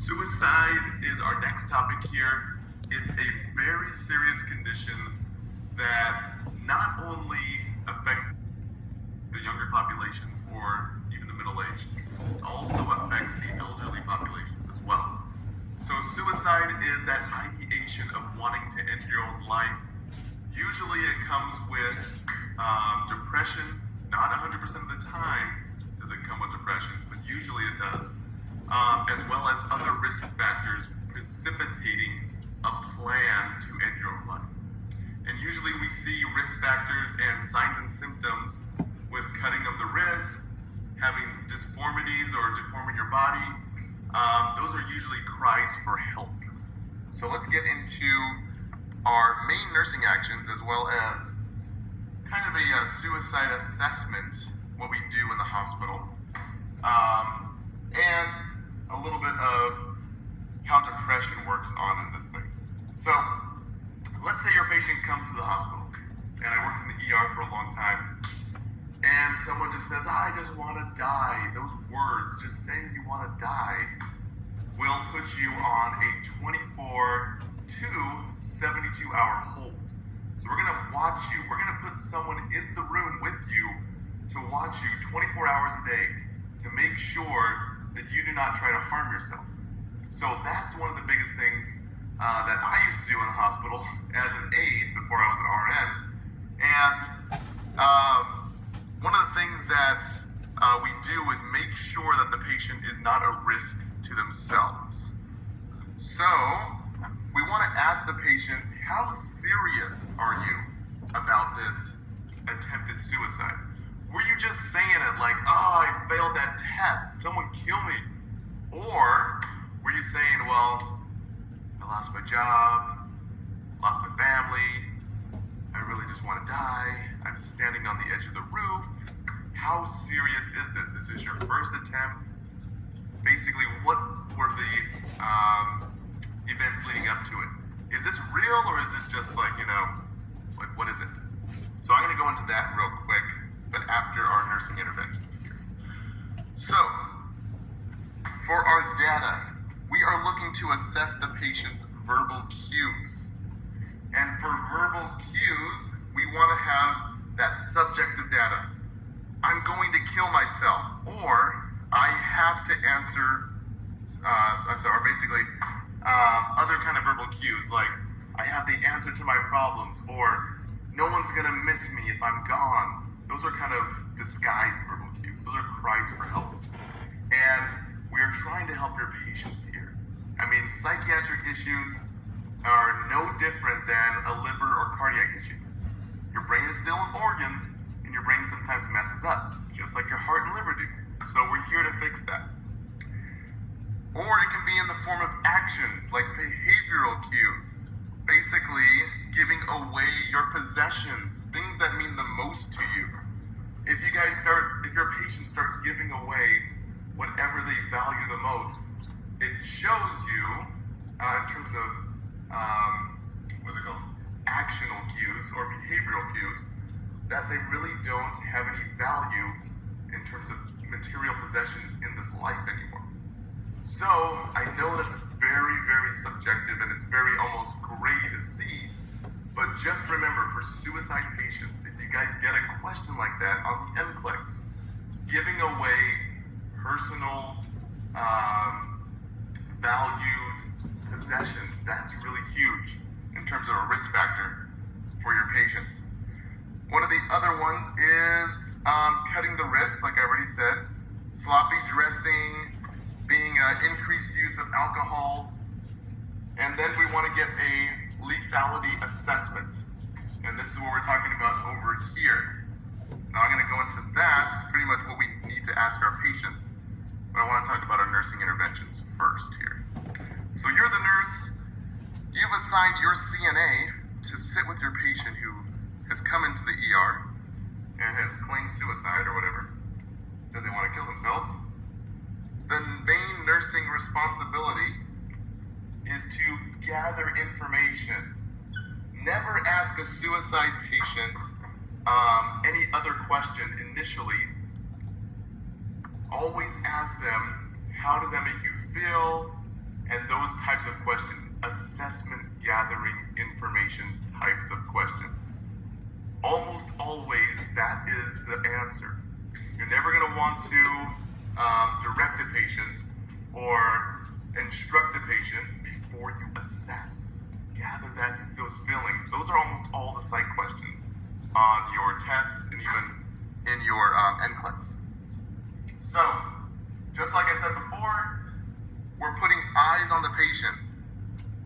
Suicide is our next topic here. It's a very serious condition that not only affects the younger populations or even the middle-aged, it also affects the elderly populations as well. So suicide is that ideation of wanting to end your own life. Usually it comes with depression. Not 100% of the time does it come with depression, but usually it does. As well as other risk factors precipitating a plan to end your own life. And usually we see risk factors and signs and symptoms with cutting of the wrist, having disformities or deforming your body. Those are usually cries for help. So let's get into our main nursing actions as well as kind of a suicide assessment, what we do in the hospital. And a little bit of how depression works on in this thing. So, let's say your patient comes to the hospital, and I worked in the ER for a long time, and someone just says, I just want to die. Those words, just saying you want to die, will put you on a 24 to 72 hour hold. So we're going to watch you. We're going to put someone in the room with you to watch you 24 hours a day to make sure that you do not try to harm yourself. So that's one of the biggest things that I used to do in the hospital as an aide before I was an RN. And one of the things that we do is make sure that the patient is not a risk to themselves. So we want to ask the patient, how serious are you about this attempted suicide? Were you just saying it like, oh, I failed that test, someone kill me? Or were you saying, well, I lost my job, lost my family, I really just want to die, I'm standing on the edge of the roof. How serious is this? Is this your first attempt? Basically, what were the events leading up to it? Is this real or is this just like, like what is it? So I'm going to go into that real quick, but after our nursing interventions here. So, for our data, we are looking to assess the patient's verbal cues. And for verbal cues, we want to have that subjective data. I'm going to kill myself, or I have to answer, other kind of verbal cues, like I have the answer to my problems, or no one's gonna miss me if I'm gone. Those are kind of disguised verbal cues. Those are cries for help. And we are trying to help your patients here. I mean, psychiatric issues are no different than a liver or cardiac issue. Your brain is still an organ, and your brain sometimes messes up, just like your heart and liver do. So we're here to fix that. Or it can be in the form of actions, like behavioral cues. Basically, giving away your possessions, things that mean the most to you. If your patients start giving away whatever they value the most, it shows you, in terms of, actional cues or behavioral cues, that they really don't have any value in terms of material possessions in this life anymore. So, I know that's very, very subjective and it's very almost gray to see, but just remember, for suicide patients, if you guys get a question like that on the NCLEX, giving away personal, valued possessions, that's really huge in terms of a risk factor for your patients. One of the other ones is cutting the wrist, like I already said, sloppy dressing, being increased use of alcohol, and then we want to get a lethality assessment. And this is what we're talking about over here. Now I'm going to go into that, pretty much what we need to ask our patients, but I want to talk about our nursing interventions first here. So you're the nurse, you've assigned your CNA to sit with your patient who has come into the ER and has claimed suicide or whatever, said they want to kill themselves. The main nursing responsibility is to gather information. Never ask a suicide patient any other question initially. Always ask them, how does that make you feel? and those types of questions, assessment gathering information types of questions. Almost always that is the answer. You're never going to want to direct a patient or instruct a patient before you assess. Gather those feelings. Those are almost all the psych questions on your tests and even in your NCLEX. So, just like I said before, we're putting eyes on the patient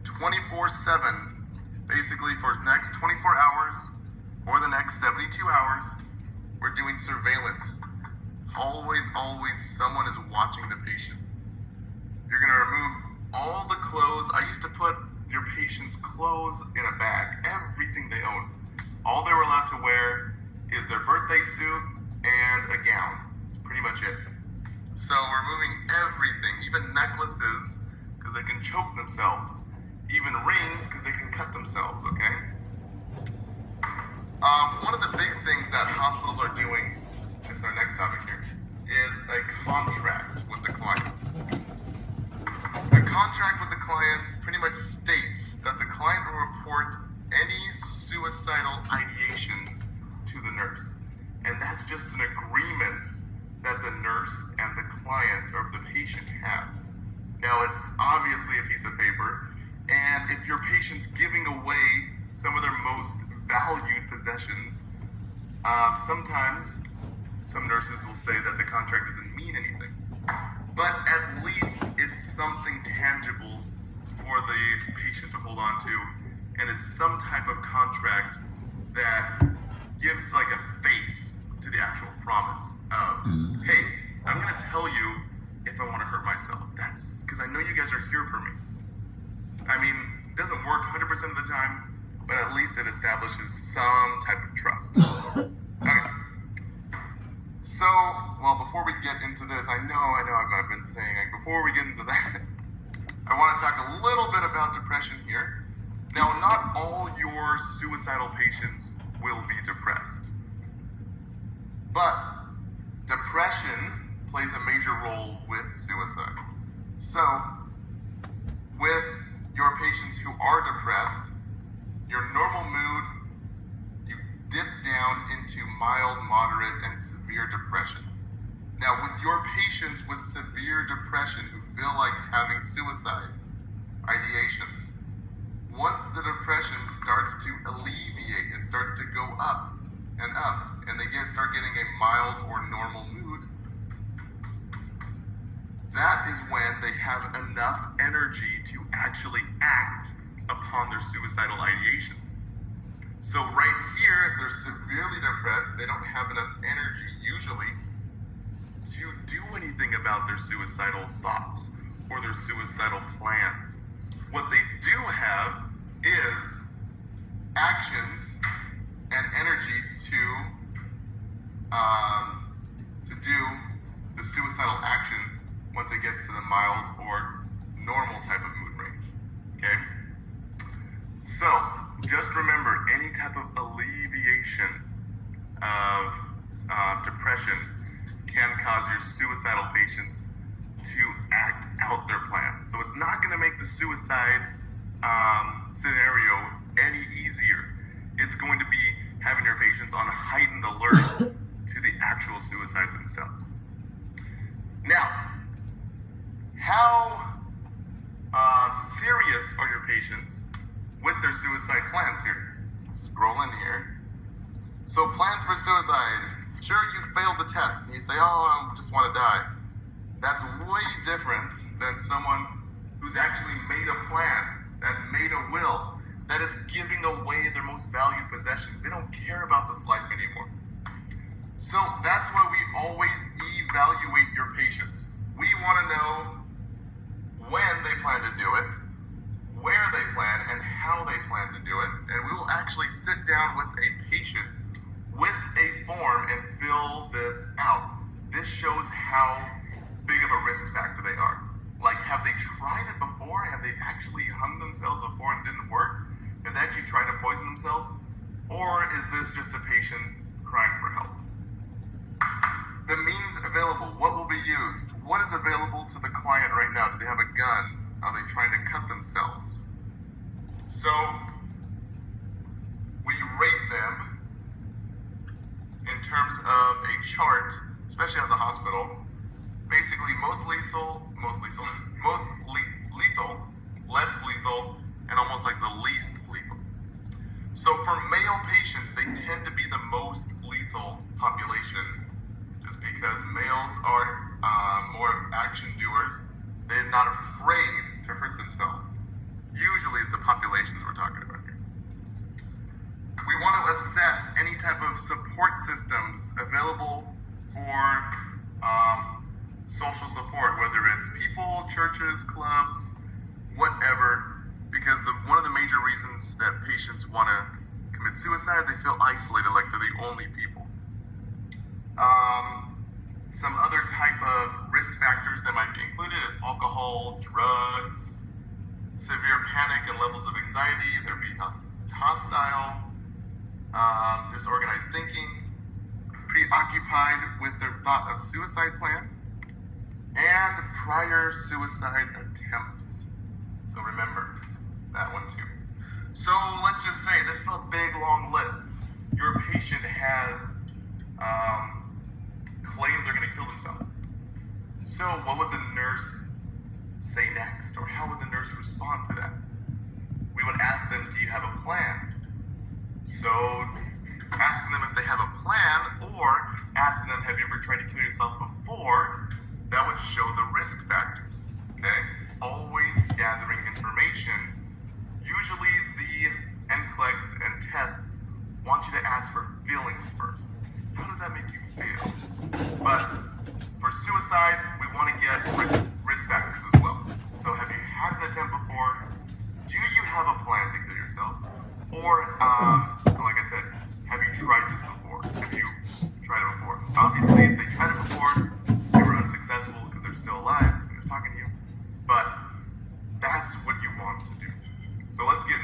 24/7, basically for the next 24 hours or the next 72 hours. We're doing surveillance. Always someone is watching the patient. You're going to remove all the clothes. I used to put your patient's clothes in a bag, everything they own. All they were allowed to wear is their birthday suit and a gown. That's pretty much it. So we're removing everything, even necklaces, because they can choke themselves. Even rings, because they can cut themselves, okay? One of the big things that hospitals are doing, this is our next topic here, is a contract with the client. The contract with the client pretty much states that the client will report any suicidal ideations to the nurse. And that's just an agreement that the nurse and the client or the patient has. Now, it's obviously a piece of paper, and if your patient's giving away some of their most valued possessions, sometimes some nurses will say that the contract doesn't mean anything. But at least it's something tangible for the patient to hold on to, and it's some type of contract that gives like a face to the actual promise of, hey, I'm going to tell you if I want to hurt myself. That's because I know you guys are here for me. I mean, it doesn't work 100% of the time, but at least it establishes some type of trust. Okay. So, well, before we get into this, I know I've been saying, before we get into that, I want to talk a little bit about depression here. Now, not all your suicidal patients will be depressed, but depression plays a major role with suicide. So, with your patients who are depressed, your normal mood, you dip down into mild, moderate, and severe depression. Now, with your patients with severe depression who feel like having suicide ideations, once the depression starts to alleviate, it starts to go up, and they start getting a mild or normal mood, that is when they have enough energy to actually act upon their suicidal ideations. So right here, if they're severely depressed, they don't have enough energy usually to do anything about their suicidal thoughts or their suicidal plans. What they do have is actions and energy to do the suicidal action once it gets to the mild or normal type of mood range, okay? So, just remember, any type of alleviation of depression can cause your suicidal patients to act out their plan. So it's not going to make the suicide scenario any easier. It's going to be having your patients on heightened alert to the actual suicide themselves. Now, how serious are your patients with their suicide plans here? Scroll in here. So plans for suicide. Sure, you failed the test and you say, oh, I just want to die. That's way different than someone who's actually made a plan, that made a will, that is giving away their most valued possessions. They don't care about this life anymore. So that's why we always evaluate your patients. We want to know when they plan to do it, where they plan, and how they plan to do it. And we will actually sit down with a patient with a form and fill this out. This shows how big of a risk factor they are. Like, have they tried it before? Have they actually hung themselves before and it didn't work? Have they actually tried to poison themselves? Or is this just a patient crying for help? The means available, what will be used? What is available to the client right now? Do they have a gun, Are they trying to cut themselves? So we rate them in terms of a chart, especially at the hospital. Basically, most lethal, less lethal, and almost like the least lethal. So for male patients, they tend to be the most lethal population, just because males are more action doers. They're not afraid to hurt themselves. Usually the populations we're talking about here. We want to assess any type of support systems available for social support, whether it's people, churches, clubs, whatever, because one of the major reasons that patients want to commit suicide, they feel isolated, like they're the only people. Some other type of risk factors that might be included is alcohol, drugs, severe panic and levels of anxiety, they're being hostile, disorganized thinking, preoccupied with their thought of suicide plan, and prior suicide attempts. So remember that one too. So let's just say this is a big long list. Your patient has claimed they're going to kill themselves. So what would the nurse say next? Or how would the nurse respond to that? We would ask them, do you have a plan? So asking them if they have a plan, or asking them, have you ever tried to kill yourself before? That would show the risk factors, okay? Always gathering information. Usually the NCLEX and tests want you to ask for feelings first. How does that make you feel? But for suicide, we want to get risk factors as well. So have you had an attempt before? Do you have a plan to kill yourself? Or, like I said, have you tried this before? Have you tried it before? Obviously, if they tried it before, they were unsuccessful because they're still alive and they're talking to you. But that's what you want to do. So let's get